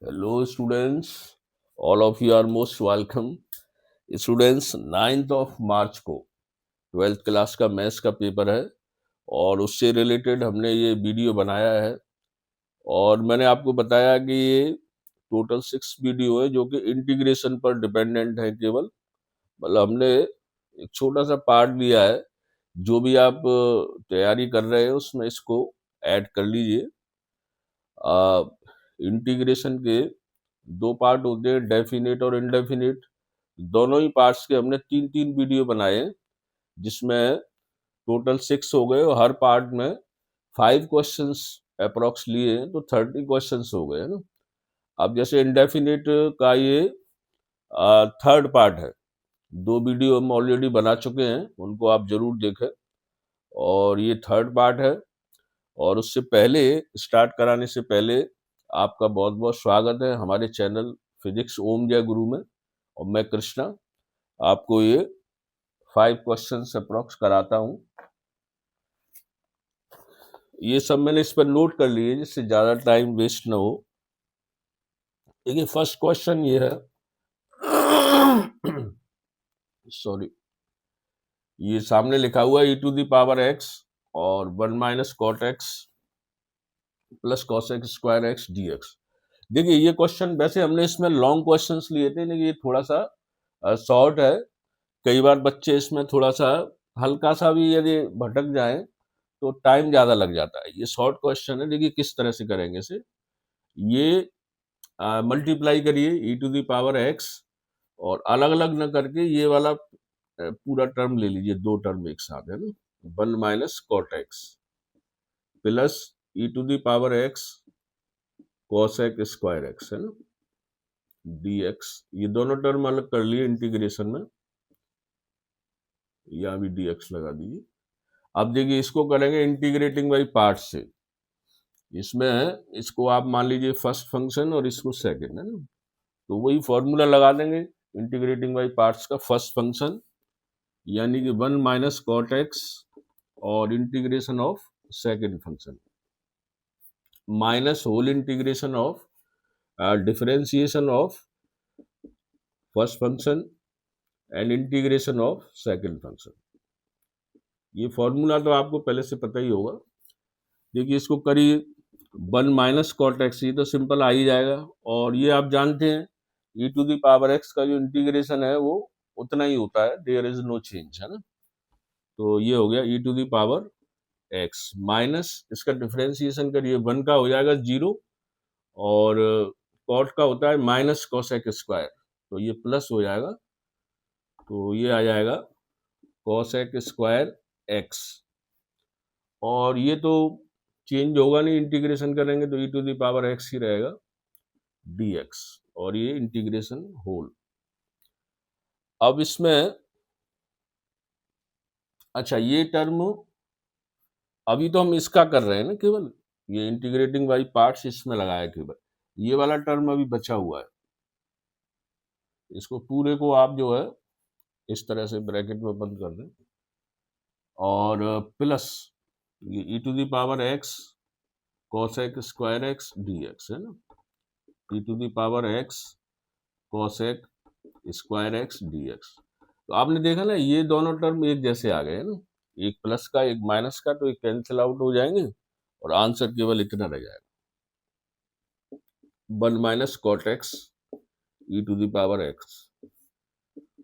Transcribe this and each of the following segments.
Hello students, all of you are most welcome. Students 9th of March को 12th class का maths का paper है और उससे रिलेटेड हमने ये वीडियो बनाया है और मैंने आपको बताया कि ये टोटल 6 वीडियो है जो कि इंटीग्रेशन पर डिपेंडेंट है केवल। मतलब हमने एक छोटा सा पार्ट लिया है, जो भी आप तैयारी कर रहे हो उसमें इसको ऐड कर लीजिए। इंटीग्रेशन के दो पार्ट होते हैं, डेफिनेट और इनडेफिनेट। दोनों ही पार्ट्स के हमने तीन तीन वीडियो बनाए हैं, जिसमें टोटल 6 हो गए और हर पार्ट में 5 क्वेश्चंस अप्रोक्स लिए हैं, तो 30 क्वेश्चंस हो गए है ना। अब जैसे इनडेफिनेट का ये थर्ड पार्ट है, दो वीडियो हम ऑलरेडी बना चुके हैं, उनको आप जरूर देखें। और ये थर्ड पार्ट है। और उससे पहले, स्टार्ट कराने से पहले, आपका बहुत बहुत स्वागत है हमारे चैनल फिजिक्स ओम जय गुरु में। और मैं कृष्णा आपको ये 5 क्वेश्चंस अप्रोक्स कराता हूँ। ये सब मैंने इस पर नोट कर लिए जिससे ज़्यादा टाइम वेस्ट ना हो। देखिए फर्स्ट क्वेश्चन ये है सॉरी, ये सामने लिखा हुआ है e⁻x और 1 minus cot x plus cos x square x dx। देखिए ये क्वेश्चन, वैसे हमने इसमें लॉन्ग क्वेश्चंस लिए थे, लेकिन ये थोड़ा सा शॉर्ट है। कई बार बच्चे इसमें थोड़ा सा हल्का सा भी यदि भटक जाए तो टाइम ज़्यादा लग जाता है। ये शॉर्ट क्वेश्चन है। देखिए किस तरह से करेंगे इसे। ये मल्टीप्लाई करिए e⁻x और अलग अलग न करके ये वाला पूरा टर्म ले लीजिए, दो टर्म एक साथ है ना। 1 minus cot x plus e⁻x cos x square x है ना dx। ये दोनों टर्म अलग कर लिए इंटीग्रेशन में, यहाँ भी dx लगा दीजिए। अब देखिए इसको करेंगे इंटीग्रेटिंग बाई पार्ट से। इसमें इसको आप मान लीजिए फर्स्ट फंक्शन और इसको सेकंड है ना, तो वही फॉर्मूला लगा देंगे इंटीग्रेटिंग बाई पार्ट्स का। फर्स्ट फंक्शन यानी कि 1 माइनस कॉट एक्स और integration of second function minus whole integration of differentiation of first function and integration of second function. ये फॉर्मूला तो आपको पहले से पता ही होगा। देखिए इसको करिए 1 माइनस कॉट एक्स, ये तो सिंपल आ ही जाएगा। और ये आप जानते हैं e⁻x का जो इंटीग्रेशन है वो उतना ही होता है, देयर इज नो चेंज है ना। तो ये हो गया e⁻x माइनस इसका डिफरेंशिएशन करिए, 1 का हो जाएगा 0 और कॉट का होता है माइनस कॉसेक स्क्वायर, तो ये प्लस हो जाएगा, तो ये आ जाएगा कॉसेक स्क्वायर एक्स। और ये तो चेंज होगा नहीं, इंटीग्रेशन करेंगे तो e⁻x ही रहेगा dx और ये इंटीग्रेशन होल। अब इसमें अच्छा ये टर्म अभी तो हम इसका कर रहे हैं ना, केवल ये इंटीग्रेटिंग बाई पार्ट्स इसमें लगाया केवल। ये वाला टर्म अभी बचा हुआ है, इसको पूरे को आप जो है इस तरह से ब्रैकेट में बंद कर दें और प्लस ये e⁻x cosec square x dx है ना, e⁻x cosec square x dx। तो आपने देखा ना ये दोनों टर्म एक जैसे आ गए हैं ना, एक प्लस का एक माइनस का, तो ये कैंसिल आउट हो जाएंगे और आंसर केवल इतना रह जाएगा 1 माइनस कॉट एक्स e⁻x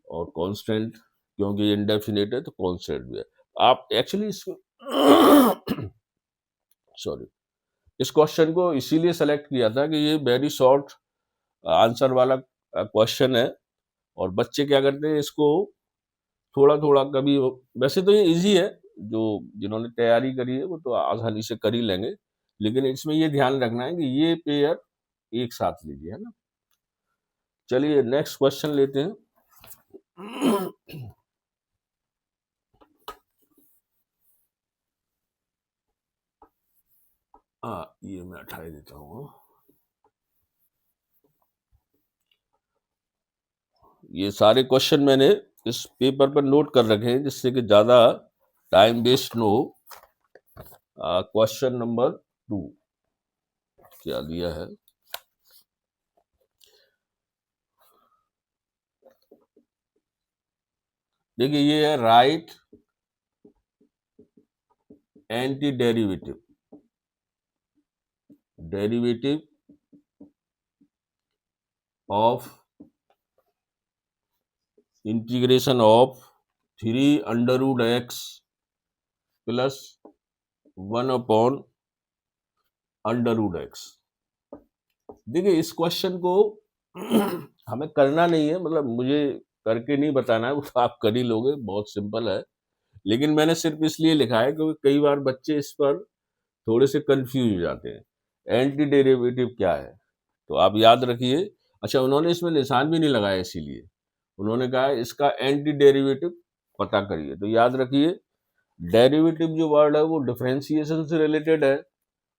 और कांस्टेंट, क्योंकि ये इंडेफिनेट है तो कांस्टेंट भी है। आप एक्चुअली इसको सॉरी, इस क्वेश्चन को इसीलिए सेलेक्ट किया था कि ये वेरी शॉर्ट आंसर वाला क्वेश्चन है और बच्चे क्या करते हैं इसको थोड़ा थोड़ा कभी, वैसे तो ये इजी है, जो जिन्होंने तैयारी करी है वो तो आसानी से कर ही लेंगे, लेकिन इसमें ये ध्यान रखना है कि ये पेयर एक साथ लीजिए है ना। चलिए नेक्स्ट क्वेश्चन लेते हैं। ये मैं हटा देता हूँ। ये सारे क्वेश्चन मैंने इस पेपर पर नोट कर रखे हैं जिससे कि ज़्यादा टाइम वेस्ट न हो। क्वेश्चन नंबर 2 क्या दिया है, देखिए ये है right anti derivative, derivative of integration of 3√x plus 1/√x। देखिए इस क्वेश्चन को हमें करना नहीं है, मतलब मुझे करके नहीं बताना है, वो तो आप कर ही लोगे, बहुत सिंपल है। लेकिन मैंने सिर्फ इसलिए लिखा है क्योंकि कई बार बच्चे इस पर थोड़े से कंफ्यूज हो जाते हैं। एंटी डेरिवेटिव क्या है, तो आप याद रखिए। अच्छा, उन्होंने इसमें निशान भी नहीं लगाया, इसीलिए उन्होंने कहा है इसका एंटी डेरिवेटिव पता करिए। तो याद रखिए, डेरिवेटिव जो वर्ड है वो डिफरेंशिएशन से रिलेटेड है,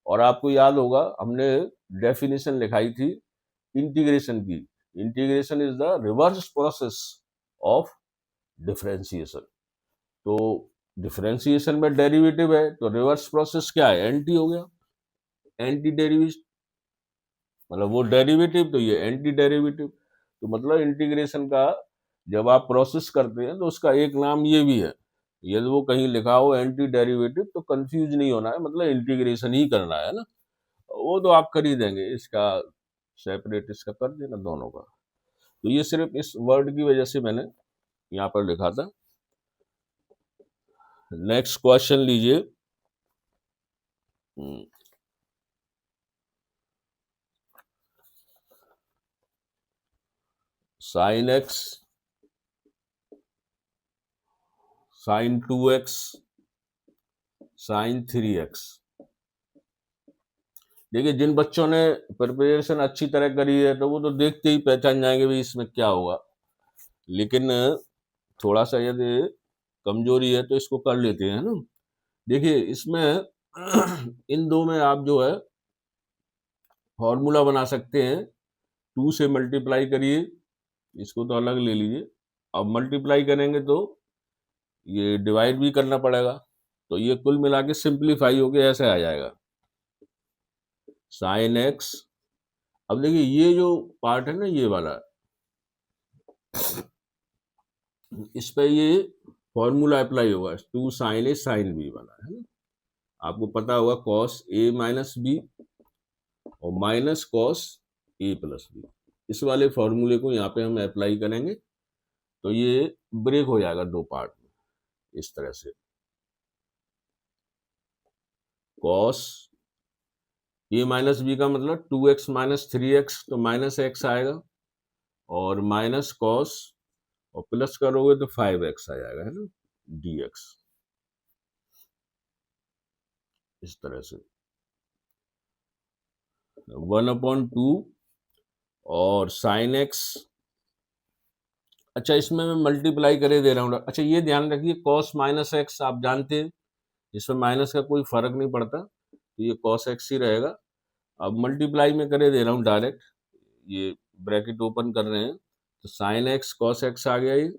और आपको याद होगा हमने डेफिनेशन लिखाई थी इंटीग्रेशन की। Integration is the reverse process of differentiation. तो डिफरेंशिएशन में डेरिवेटिव है, तो रिवर्स प्रोसेस क्या है, एंटी हो गया, एंटी डेरिवेटिव, मतलब वो डेरिवेटिव तो ये एंटी डेरिवेटिव। तो मतलब इंटीग्रेशन का जब आप प्रोसेस करते हैं तो उसका एक नाम ये भी है। यदि वो कहीं लिखा हो एंटी डेरिवेटिव तो कंफ्यूज नहीं होना है, मतलब इंटीग्रेशन ही करना है ना, वो तो आप कर ही देंगे, इसका सेपरेट इसका कर देना दोनों का। तो ये सिर्फ इस वर्ड की वजह से मैंने यहाँ पर लिखा था। नेक्स्ट क्वेश्चन लीजिए। Sine x sine 2x sine 3x। देखिए जिन बच्चों ने प्रिपरेशन अच्छी तरह करी है तो वो तो देखते ही पहचान जाएंगे भी इसमें क्या होगा, लेकिन थोड़ा सा यदि कमजोरी है तो इसको कर लेते हैं ना। देखिए इसमें इन दो में आप जो है फॉर्मूला बना सकते हैं, 2 से मल्टीप्लाई करिए, इसको तो अलग ले लीजिए। अब मल्टीप्लाई करेंगे तो ये डिवाइड भी करना पड़ेगा, तो ये कुल मिला के सिंप्लीफाई होके ऐसे आ जाएगा साइन एक्स। अब देखिए ये जो पार्ट है ना, ये वाला, इस पे ये फॉर्मूला अप्लाई होगा, 2 साइन ए साइन बी वाला है ना। आपको पता होगा कॉस ए माइनस बी और minus cos A plus B, इस वाले फॉर्मूले को यहाँ पे हम अप्लाई करेंगे तो ये ब्रेक हो जाएगा दो पार्ट में, इस तरह से कॉस ए माइनस बी का मतलब 2x माइनस 3x, तो माइनस एक्स आएगा, और माइनस कॉस और प्लस करोगे तो 5x आ जाएगा, है ना, dx, इस तरह से 1/2 और साइन एक्स। अच्छा इसमें मैं मल्टीप्लाई करे दे रहा हूँ। अच्छा ये ध्यान रखिए, कॉस माइनस एक्स आप जानते हैं, इसमें माइनस का कोई फर्क नहीं पड़ता, तो ये कॉस एक्स ही रहेगा। अब मल्टीप्लाई में करे दे रहा हूँ डायरेक्ट, ये ब्रैकेट ओपन कर रहे हैं, तो साइन एक्स कॉस एक्स आ गया ये,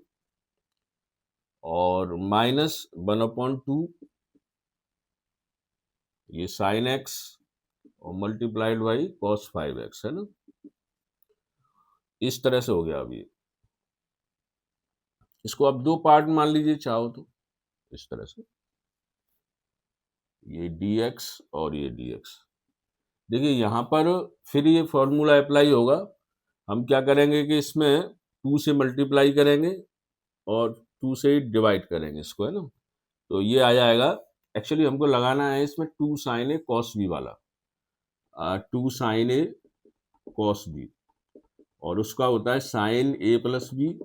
और माइनस 1/2 ये साइन एक्स और मल्टीप्लाइड बाई कॉस 5x, है ना, इस तरह से हो गया। अभी इसको आप दो पार्ट मान लीजिए चाहो तो, इस तरह से ये dx और ये dx। देखिए यहाँ पर फिर ये फॉर्मूला अप्लाई होगा, हम क्या करेंगे कि इसमें 2 से मल्टीप्लाई करेंगे और 2 से डिवाइड करेंगे इसको, है ना, तो ये आ जाएगा। एक्चुअली हमको लगाना है इसमें 2 साइन ए कॉस बी वाला, 2 साइन ए कॉस बी, और उसका होता है साइन ए प्लस बी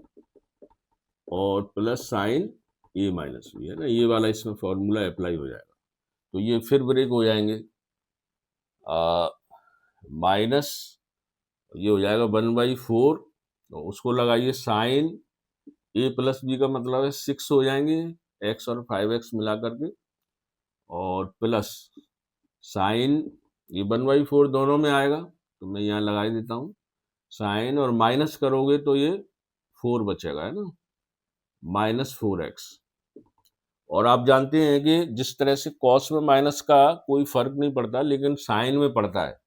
और प्लस साइन ए माइनस बी, है ना, ये वाला इसमें फॉर्मूला अप्लाई हो जाएगा। तो ये फिर ब्रेक हो जाएंगे, माइनस ये हो जाएगा 1/4, तो उसको लगाइए साइन ए प्लस बी का मतलब है 6 हो जाएंगे, x और 5x मिला करके, और प्लस साइन ये 1/4 दोनों में आएगा, तो मैं यहाँ लगा देता हूँ साइन, और माइनस करोगे तो ये 4 बचेगा, है ना, -4x। और आप जानते हैं कि जिस तरह से कॉस में माइनस का कोई फर्क नहीं पड़ता, लेकिन साइन में पड़ता है,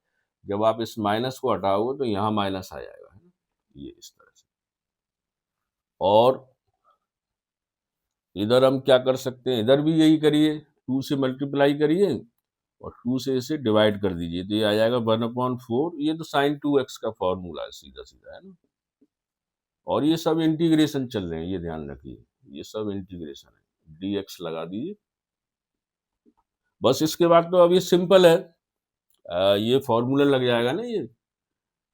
जब आप इस माइनस को हटाओगे तो यहाँ माइनस आ जाएगा, है ना, ये इस तरह से। और इधर हम क्या कर सकते हैं, इधर भी यही करिए, 2 से मल्टीप्लाई करिए और 2 से इसे डिवाइड कर दीजिए, तो ये आ जाएगा 1/4। ये तो साइन 2x का फॉर्मूला है, सीधा सीधा, है ना। और ये सब इंटीग्रेशन चल रहे हैं, ये ध्यान रखिए, ये सब इंटीग्रेशन है, dx लगा दीजिए। बस इसके बाद तो अब ये सिंपल है, ये फॉर्मूला लग जाएगा ना, ये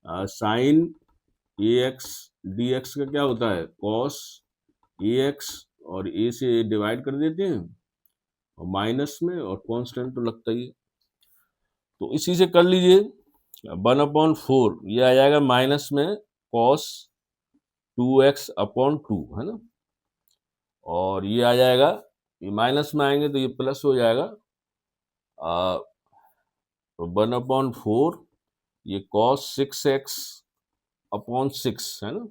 साइन ax dx का क्या होता है, cos ax, और a से डिवाइड कर देते हैं और माइनस में, और कांस्टेंट तो लगता ही है, तो इसी से कर लीजिए। 1/4 ये आ जाएगा माइनस में cos 2x/2, है ना। और ये आ जाएगा, ये माइनस में आएंगे तो ये प्लस हो जाएगा, तो 1/4 ये cos 6x/6, है ना।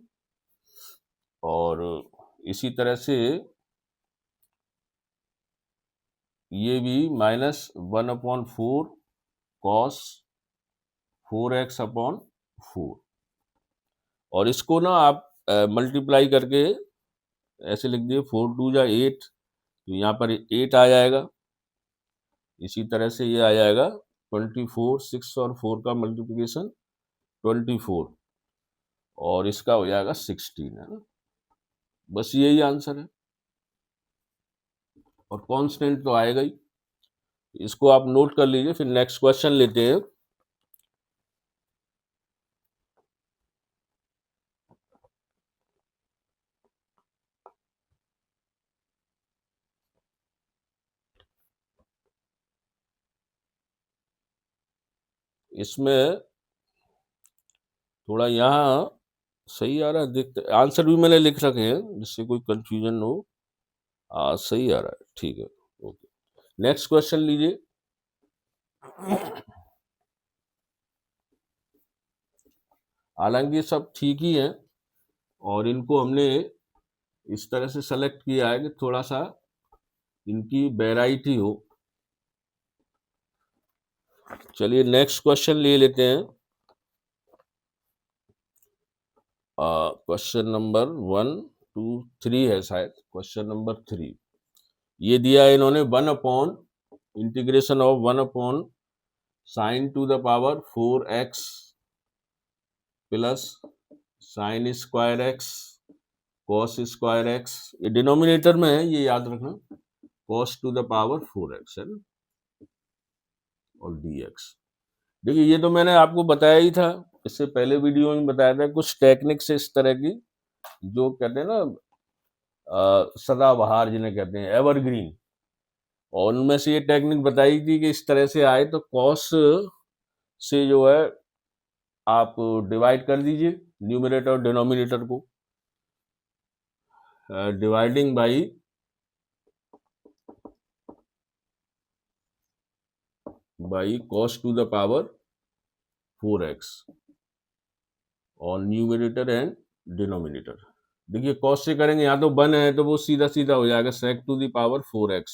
और इसी तरह से ये भी -1/4 cos 4x/4, और इसको ना आप मल्टीप्लाई करके ऐसे लिख दिए, 4 2 जा 8, तो यहाँ पर 8 आ जाएगा। इसी तरह से ये आ जाएगा 24, 6 और 4 का मल्टीप्लिकेशन 24, और इसका हो जाएगा 16, है ना। बस यही आंसर है, और कांस्टेंट तो आएगा ही। इसको आप नोट कर लीजिए, फिर नेक्स्ट क्वेश्चन लेते हैं। इसमें थोड़ा यहाँ सही आ रहा है, देखते, आंसर भी मैंने लिख रखे हैं जिससे कोई कंफ्यूजन हो। सही आ रहा है, ठीक है, ओके। नेक्स्ट क्वेश्चन लीजिए। हालांकि सब ठीक ही है, और इनको हमने इस तरह से सेलेक्ट किया है कि थोड़ा सा इनकी वैरायटी हो। चलिए नेक्स्ट क्वेश्चन ले लेते हैं। क्वेश्चन नंबर 1 2 3 है शायद, क्वेश्चन नंबर 3 ये दिया है इन्होंने, one by integration of 1 sine to the power 4x plus sine square x cos square x, ये डिनोमिनेटर में है, ये याद रखना, cos two the power 4x, है ना, और dx। देखिए ये तो मैंने आपको बताया ही था, इससे पहले वीडियो में बताया था, कुछ टेक्निक्स इस तरह की जो कहते हैं ना सदाबहार, जिन्हें कहते हैं एवरग्रीन, और उनमें से ये टेक्निक बताई थी कि इस तरह से आए तो कॉस से जो है आप डिवाइड कर दीजिए न्यूमरेटर और डिनोमिनेटर को, dividing by cos two the power 4x और न्यूमरेटर एंड डिनोमिनेटर। देखिए कॉस से करेंगे, यहाँ तो 1 है तो वो सीधा सीधा हो जाएगा sec to the power 4x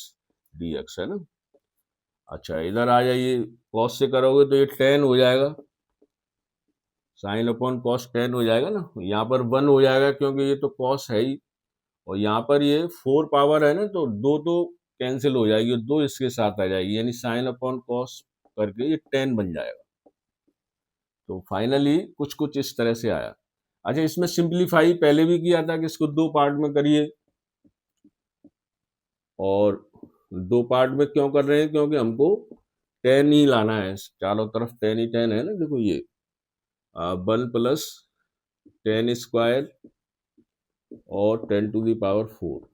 dx, है ना। अच्छा इधर आ जाइए, कॉस से करोगे तो ये 10 हो जाएगा, साइन अपॉन कॉस 10 हो जाएगा ना, यहाँ पर 1 हो जाएगा क्योंकि ये तो कॉस है ही, और यहाँ पर ये 4 पावर है ना, तो 2 तो कैंसिल हो जाएगी, 2 इसके साथ आ जाएगी, यानी साइन अपॉन कॉस करके ये 10 बन जाएगा। तो फाइनली कुछ कुछ इस तरह से आया। अच्छा इसमें सिंप्लीफाई पहले भी किया था कि इसको 2 पार्ट में करिए, और 2 पार्ट में क्यों कर रहे हैं, क्योंकि हमको 10 ही लाना है, चारों तरफ 10 ही 10 है ना। देखो ये 1 प्लस 10 स्क्वायर और 10 टू द पावर 4,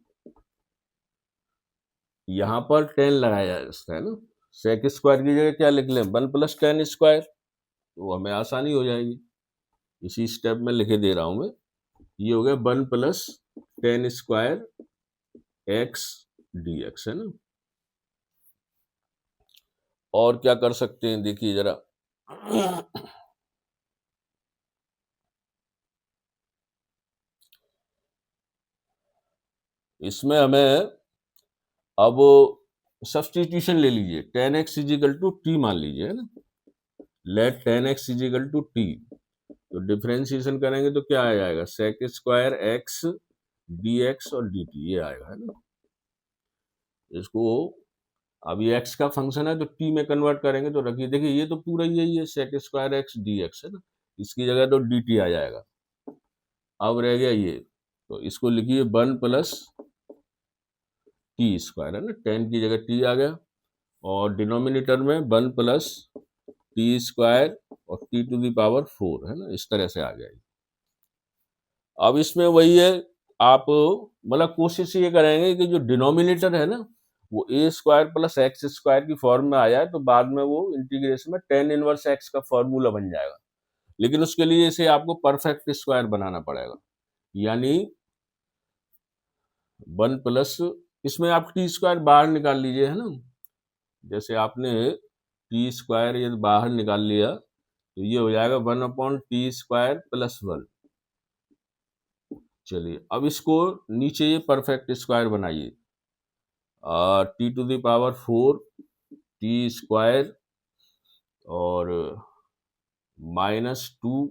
यहाँ पर 10 लगाया है ना, सेक स्क्वायर की जगह क्या लिख लें, 1 प्लस 10 स्क्वायर, तो हमें आसानी हो जाएगी। इसी स्टेप में लिखे दे रहा हूं मैं, ये हो गया 1 प्लस 10 स्क्वायर एक्स dx, है ना। और क्या कर सकते हैं देखिए जरा, इसमें हमें अब सब्सटीट्यूशन ले लीजिए, 10x इजिकल टू टी मान लीजिए, है ना, let 10x is equal to T, तो डिफरेंशिएशन करेंगे तो क्या आ जाएगा, सेक स्क्वायर एक्स dx और dt, ये आएगा, है ना। इसको अब ये x का फंक्शन है तो t में कन्वर्ट करेंगे तो रखिए, देखिए ये तो पूरा यही है sec square x d x है ना, इसकी जगह तो dt आ जाएगा। अब रह गया ये, तो इसको लिखिए 1 प्लस टी स्क्वायर है ना, 10 की जगह t आ गया, और डिनोमिनेटर में 1 प्लस टी स्क्वायर और टी टू द पावर 4 है ना, इस तरह से आ गया। अब इसमें वही है, आप मतलब कोशिश ये करेंगे कि जो डिनोमिनेटर है ना वो ए स्क्वायर प्लस एक्स स्क्वायर की फॉर्म में आ जाए, तो बाद में वो इंटीग्रेशन में टेन इनवर्स एक्स का फॉर्मूला बन जाएगा। लेकिन उसके लिए इसे आपको परफेक्ट स्क्वायर बनाना पड़ेगा, यानी 1 प्लस, इसमें आप टी स्क्वायर बाहर निकाल लीजिए है ना, जैसे आपने टी स्क्वायर ये बाहर निकाल लिया तो ये हो जाएगा 1/t² + 1। चलिए अब इसको नीचे ये परफेक्ट स्क्वायर बनाइए, T to the power 4 T square और -2।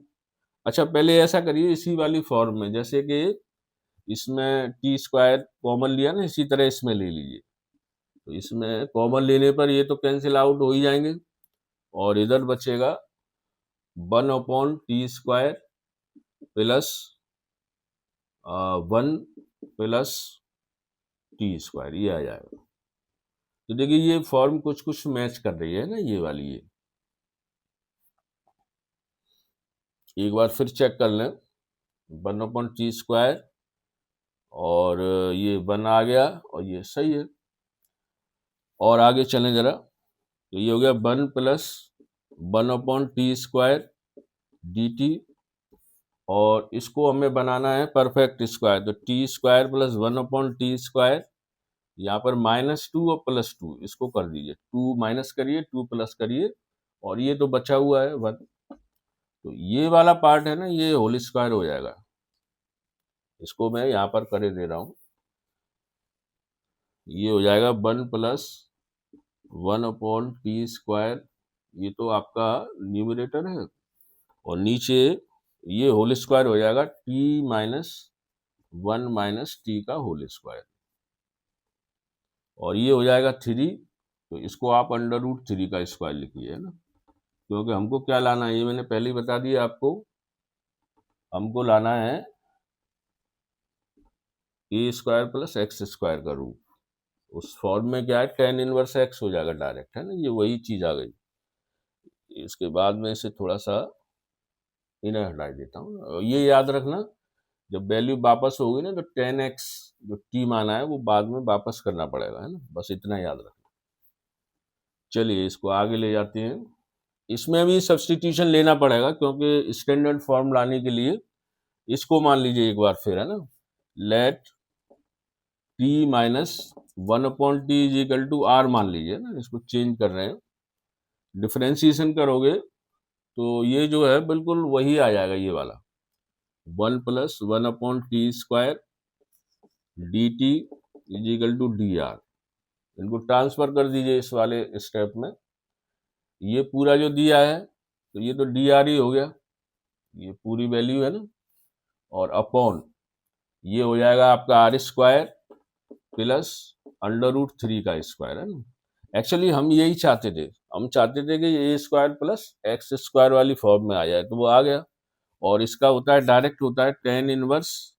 अच्छा पहले ऐसा करिए इसी वाली फॉर्म में, जैसे कि इसमें टी स्क्वायर कॉमन लिया ना, इसी तरह इसमें ले लीजिए, तो इसमें कॉमन लेने पर ये तो कैंसिल आउट हो ही जाएंगे, और इधर बचेगा 1/t² प्लस 1 प्लस t², ये आ जाएगा। तो देखिए ये फॉर्म कुछ कुछ मैच कर रही है ना, ये वाली, ये एक बार फिर चेक कर लें, 1/t² और ये 1 आ गया और ये सही है। और आगे चलें जरा, तो ये हो गया 1 प्लस 1/t² dt, और इसको हमें बनाना है परफेक्ट स्क्वायर, तो t² प्लस 1/t², यहाँ पर -2 और +2 इसको कर दीजिए, 2 माइनस करिए 2 प्लस करिए, और ये तो बचा हुआ है 1, तो ये वाला पार्ट है ना ये होल स्क्वायर हो जाएगा। इसको मैं यहाँ पर करे दे रहा हूँ, ये हो जाएगा 1 प्लस 1/t², ये तो आपका न्यूमरेटर है, और नीचे ये होल स्क्वायर हो जाएगा t-1 माइनस टी का होल स्क्वायर, और ये हो जाएगा 3, तो इसको आप √3 का स्क्वायर लिखिए है ना, क्योंकि हमको क्या लाना है ये मैंने पहले ही बता दिया आपको, हमको लाना है a² प्लस x² का रूट। उस फॉर्म में क्या है, tan इनवर्स x हो जाएगा डायरेक्ट है ना, ये वही चीज आ गई। इसके बाद में इसे थोड़ा सा इन्हें हटा देता हूँ, ये याद रखना जब वैल्यू वापस होगी ना तो tan x जो t माना है वो बाद में वापस करना पड़ेगा है ना, बस इतना याद रखना। चलिए इसको आगे ले जाते हैं, इसमें भी सब्सटीट्यूशन लेना पड़ेगा क्योंकि स्टैंडर्ड फॉर्म लाने के लिए इसको मान लीजिए एक बार फिर है ना, let t minus 1/t is equal to r मान लीजिए ना, इसको चेंज कर रहे हैं, डिफरेंशिएशन करोगे तो ये जो है बिल्कुल वही आ जाएगा, ये वाला 1 plus 1/t² dt is equal to dr। इनको ट्रांसफर कर दीजिए इस वाले स्टेप में, ये पूरा जो दिया है तो ये तो dr ही हो गया, ये पूरी वैल्यू है ना, और अपॉन ये हो जाएगा आपका r² प्लस √3 का स्क्वायर है ना। एक्चुअली हम यही चाहते थे, हम चाहते थे कि a² प्लस x² वाली फॉर्म में आ जाए, तो वो आ गया, और इसका होता है डायरेक्ट होता है tan इनवर्स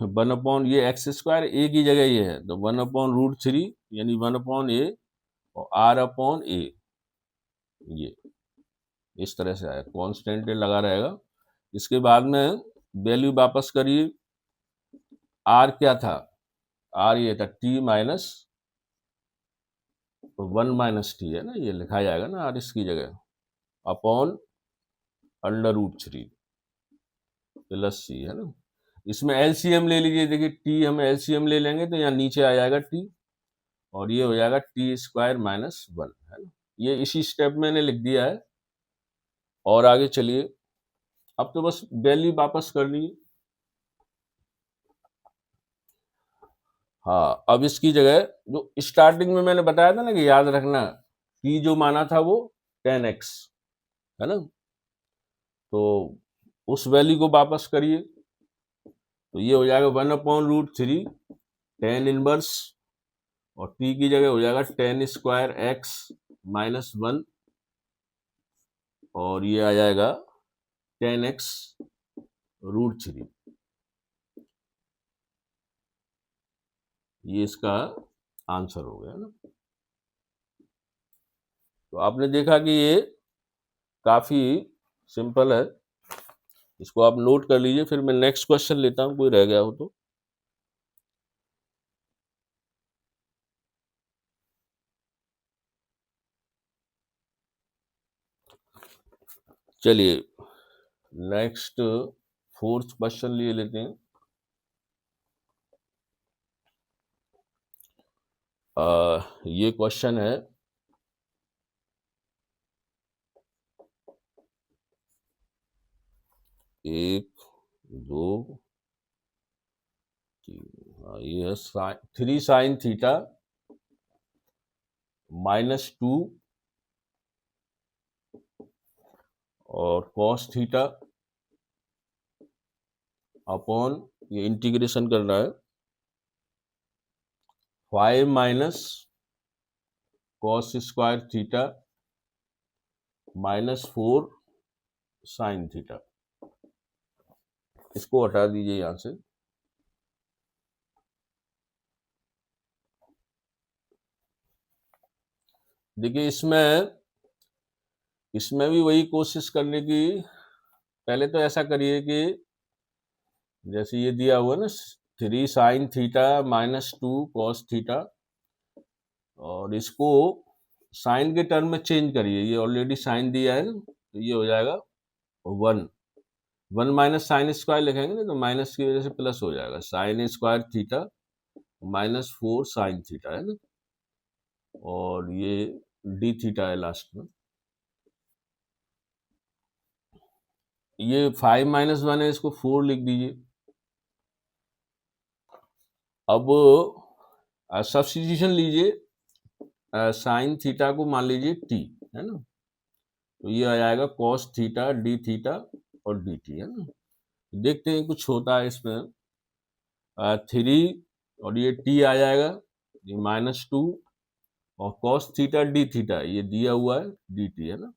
1/, ये x² a की जगह ये है तो 1/√3 यानी 1/a और r/a, ये इस तरह से आया, कांस्टेंट लगा रहेगा। इसके बाद में वैल्यू वापस करिए, r क्या था, r ये था t माइनस 1 माइनस टी है ना, ये लिखा जाएगा ना r इसकी जगह, अपॉन √3 प्लस c है ना। इसमें एलसीएम ले लीजिए, देखिए t हम एलसीएम ले लेंगे तो यहाँ नीचे आ जाएगा t, और ये हो जाएगा t² माइनस 1 है ना, ये इसी स्टेप में मैंने लिख दिया है। और आगे चलिए, अब तो बस वैल्यू वापस करनी है। हाँ अब इसकी जगह जो स्टार्टिंग में मैंने बताया था ना कि याद रखना t जो माना था वो tan x है ना, तो उस वैल्यू को वापस करिए, तो ये हो जाएगा 1/√3 टेन इनवर्स और t की जगह हो जाएगा टेन स्क्वायर x माइनस 1 और ये आ जाएगा टेन एक्स रूट 3। ये इसका आंसर हो गया ना। तो आपने देखा कि ये काफी सिंपल है, इसको आप नोट कर लीजिए। फिर मैं नेक्स्ट क्वेश्चन लेता हूं, कोई रह गया हो तो। चलिए नेक्स्ट फोर्थ क्वेश्चन लिए लेते हैं। ये क्वेश्चन है एक दो तीन, ये है 3 साइन थीटा -2 और कॉस थीटा अपॉन, ये इंटीग्रेशन करना है, 5 minus cos square theta -4 sine theta. इसको हटा दीजिए यहां से। देखिए इसमें भी वही कोशिश करने की। पहले तो ऐसा करिए कि जैसे ये दिया हुआ ना 3 साइन थीटा -2 कॉस थीटा, और इसको साइन के टर्म में चेंज करिए। ये ऑलरेडी साइन दिया है ना, तो ये हो जाएगा 1 माइनस साइन स्क्वायर लिखेंगे ना, तो माइनस की वजह से प्लस हो जाएगा, sine square theta -4 sine theta है ना, और ये डी थीटा है लास्ट में। ये 5 माइनस 1 है, इसको 4 लिख दीजिए। अब सब्स्टिट्यूशन लीजिए, साइन थीटा को मान लीजिए टी है ना, तो ये आ जाएगा कॉस थीटा डी थीटा और डी टी है ना। देखते हैं कुछ होता है इसमें। 3 और ये टी आ जाएगा, ये -2 और कॉस थीटा डी थीटा ये दिया हुआ है डी टी है ना,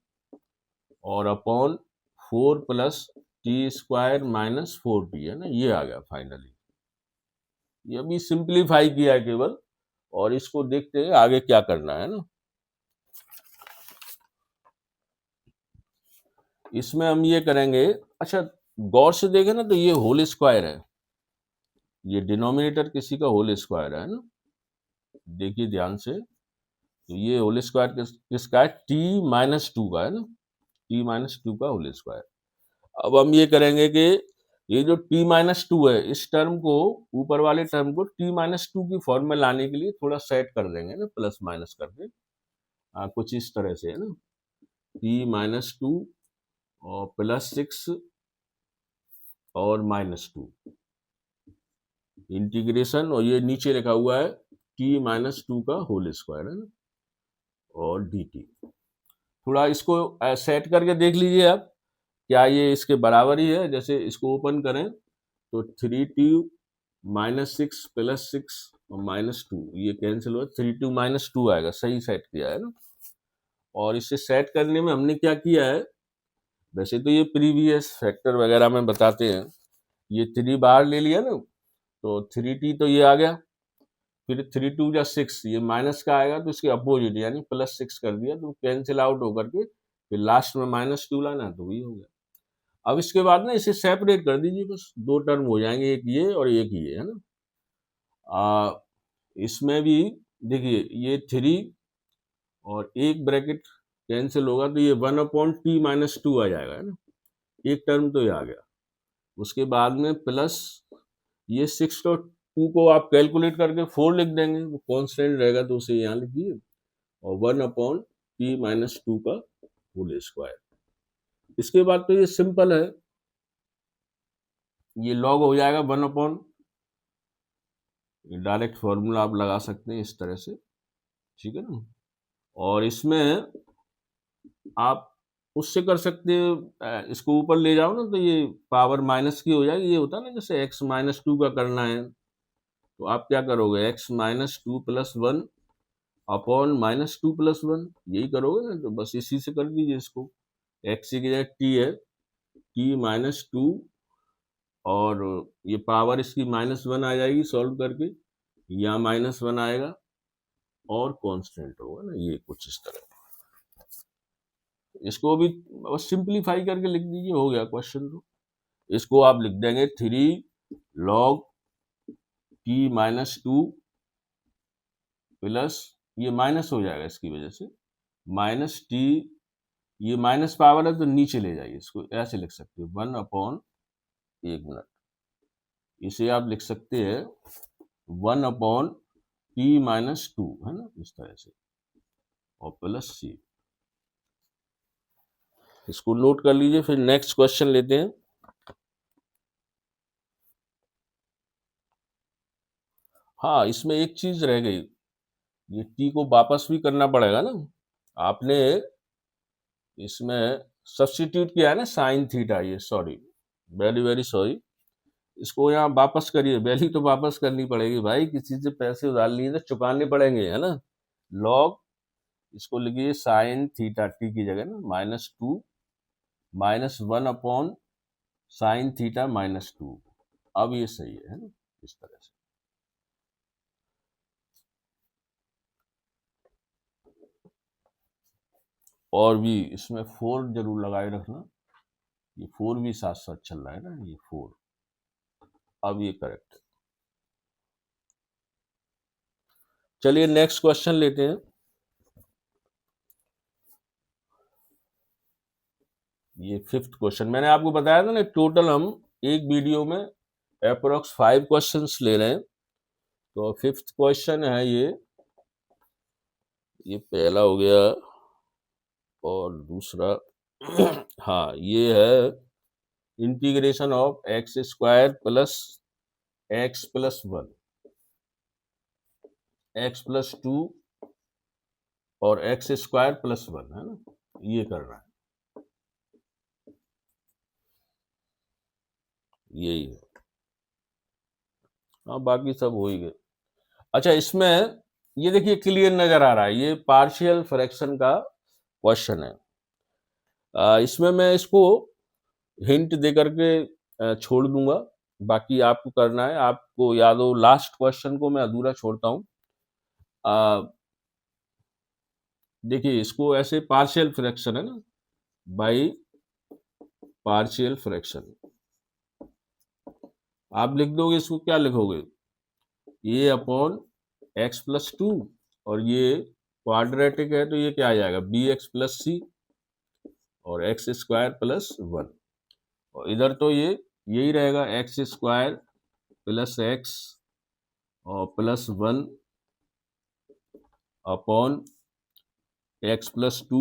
और अपॉन 4 प्लस टी स्क्वायर -4टी है ना, ये आ गया फाइनली। ये अभी सिंप्लीफाई किया है केवल, और इसको देखते हैं आगे क्या करना है ना। इसमें हम ये करेंगे, अच्छा गौर से देखें ना, तो ये होल स्क्वायर है, ये डिनोमिनेटर किसी का होल स्क्वायर है ना, देखिए ध्यान से। तो ये होल स्क्वायर किसका है, t-2 का है ना, t-2 का होल स्क्वायर। अब हम ये करेंगे कि ये जो t-2 है, इस टर्म को, ऊपर वाले टर्म को t-2 की फॉर्म में लाने के लिए थोड़ा सेट कर देंगे ना, प्लस माइनस करके, कुछ इस तरह से है ना, t-2 और +6 और -2 इंटीग्रेशन, और ये नीचे लिखा हुआ है t-2 का होल स्क्वायर है ना, और dt। थोड़ा इसको सेट करके देख लीजिए आप, क्या ये इसके बराबर ही है। जैसे इसको ओपन करें तो 3t -6 +6 और -2 ये कैंसिल हुआ, 3t -2 आएगा, सही सेट किया है ना। और इसे सेट करने में हमने क्या किया है, वैसे तो ये प्रीवियस फैक्टर वगैरह में बताते हैं, ये 3 बाहर ले लिया ना, तो 3t तो ये आ गया, फिर 3 2 6, ये माइनस का आएगा तो इसके अपोजिट यानी +6 कर दिया, तो कैंसिल आउट होकर के फिर लास्ट में -2 लाना, तो ये हो गया। अब इसके बाद ना इसे सेपरेट कर दीजिए, बस 2 टर्म हो जाएंगे, एक ये और एक ये है ना। इसमें भी देखिए ये 3 और एक ब्रैकेट कैंसिल होगा, तो ये 1/t-2 आ जाएगा है ना, एक टर्म तो ये आ गया। उसके बाद में प्लस ये 6 तो 2 को आप कैलकुलेट करके 4 लिख देंगे, वो कॉन्स्टेंट रहेगा तो उसे यहाँ लिखिए, और 1/t-2 का होल स्क्वायर। इसके बाद तो ये सिंपल है, ये लॉग हो जाएगा 1/, डायरेक्ट फॉर्मूला आप लगा सकते हैं इस तरह से, ठीक है ना। और इसमें आप उससे कर सकते हैं, इसको ऊपर ले जाओ ना, तो ये पावर माइनस की हो जाएगी। ये होता है ना, जैसे x -2 का करना है, तो आप क्या करोगे, x minus two plus one upon minus two plus one, यही करोगे ना, तो बस इसी से कर दीजिए इसको। x की जगह t है, t माइनस टू, और ये पावर इसकी माइनस वन आ जाएगी सॉल्व करके, या माइनस वन आएगा और कांस्टेंट होगा ना, ये कुछ इस तरह। इसको भी बस सिंप्लीफाई करके लिख दीजिए, हो गया क्वेश्चन। तो इसको आप लिख देंगे 3 log t minus two plus, ये माइनस हो जाएगा इसकी वजह से, माइनस टी, ये माइनस पावर है तो नीचे ले जाइए, इसको ऐसे लिख सकते हो 1 अपॉन, एक मिनट, इसे आप लिख सकते हैं 1 अपॉन टी माइनस टू, है ना, इस तरह से, और प्लस सी। इसको नोट कर लीजिए। फिर नेक्स्ट क्वेश्चन लेते हैं। हाँ, इसमें एक चीज रह गई, ये टी को वापस भी करना पड़ेगा ना। आपने इसमें सब्स्टिट्यूट किया है ना साइन थीटा, ये सॉरी, वेरी वेरी सॉरी, इसको यहाँ वापस करिए, वैल्यू तो वापस करनी पड़ेगी भाई, किसी से पैसे उधार लिए तो चुकाने पड़ेंगे, है ना। लॉग, इसको लिखिए साइन थीटा, टी की जगह ना, minus two minus one upon sine theta minus two. अब ये सही है ना, इस तरह से। और भी इसमें 4 जरूर लगाए रखना, ये 4 भी साथ साथ चल रहा है ना, ये 4। अब ये करेक्ट है। चलिए नेक्स्ट क्वेश्चन लेते हैं। ये 5th क्वेश्चन, मैंने आपको बताया था ना, टोटल हम एक वीडियो में अप्रोक्स 5 क्वेश्चंस ले रहे हैं। तो 5th क्वेश्चन है ये पहला हो गया, और दूसरा हाँ, ये है integration of x square plus x plus one, x plus two और एक्स स्क्वायर प्लस वन, है ना, ये करना है, यही है। हाँ, बाकी सब हो ही गए। अच्छा, इसमें ये देखिए क्लियर नजर आ रहा है, ये पार्शियल फ्रैक्शन का क्वेश्चन है। इसमें मैं इसको हिंट दे करके छोड़ दूंगा, बाकी आपको करना है। आपको याद हो, लास्ट क्वेश्चन को मैं अधूरा छोड़ता हूँ। देखिए इसको ऐसे, पार्शियल फ्रैक्शन है ना, बाई पार्शियल फ्रैक्शन, आप लिख दोगे, इसको क्या लिखोगे, ए अपॉन एक्स प्लस टू, और ये क्वाड्रेटिक है तो ये क्या आ जाएगा, बी एक्स प्लस सी, और एक्स स्क्वायर प्लस वन, और इधर तो ये यही रहेगा, एक्स स्क्वायर प्लस एक्स और plus one upon x plus two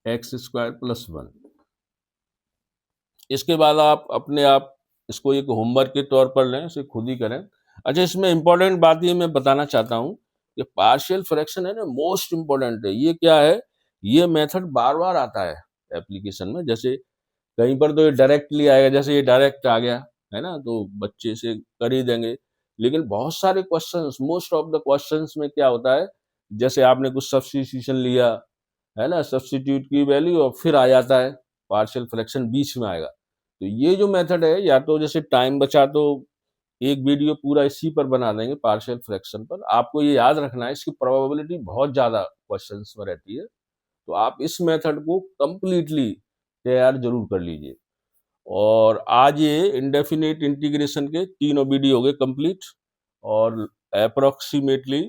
x square plus one. इसके बाद आप अपने आप इसको एक होमवर्क के तौर पर लें, इसे खुद ही करें। अच्छा, इसमें इंपॉर्टेंट बात ये मैं बताना चाहता हूँ कि पार्शियल फ्रैक्शन है ना, मोस्ट इंपॉर्टेंट है। ये क्या है, ये मेथड बार बार आता है एप्लीकेशन में, जैसे कहीं पर तो ये डायरेक्टली आएगा, जैसे ये डायरेक्ट आ गया है ना, तो बच्चे इसे कर ही देंगे। लेकिन बहुत सारे questions, most of the questions में क्या होता है, जैसे आपने कुछ सब्स्टिट्यूशन लिया है ना, सब्स्टिट्यूट की वैल्यू, और फिर आ जाता है पार्शियल फ्रैक्शन, बीच में आएगा। तो ये जो मेथड है, या तो जैसे टाइम बचा तो एक वीडियो पूरा इसी पर बना देंगे, पार्शियल फ्रैक्शन पर। आपको ये याद रखना है, इसकी प्रोबेबिलिटी बहुत ज्यादा क्वेश्चंस में रहती है, तो आप इस मेथड को कंप्लीटली तैयार जरूर कर लीजिए। और आज ये इंडेफिनेट इंटीग्रेशन के तीनों वीडियो हो गए कंप्लीट, और अप्रोक्सीमेटली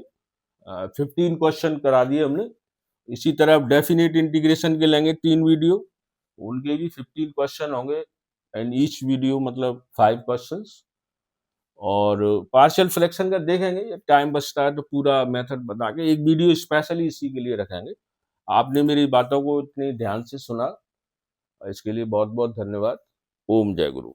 15 क्वेश्चन करा दिए हमने। इसी तरह आप डेफिनेट इंटीग्रेशन के लेंगे 3 वीडियो, उनके भी 15 क्वेश्चन होंगे, एंड ईच वीडियो मतलब 5 क्वेश्चंस। और पार्शियल फ्रैक्शन का देखेंगे, टाइम बचता है तो पूरा मेथड बता के एक वीडियो स्पेशली इसी के लिए रखेंगे। आपने मेरी बातों को इतने ध्यान से सुना, इसके लिए बहुत बहुत धन्यवाद। ओम जय गुरु।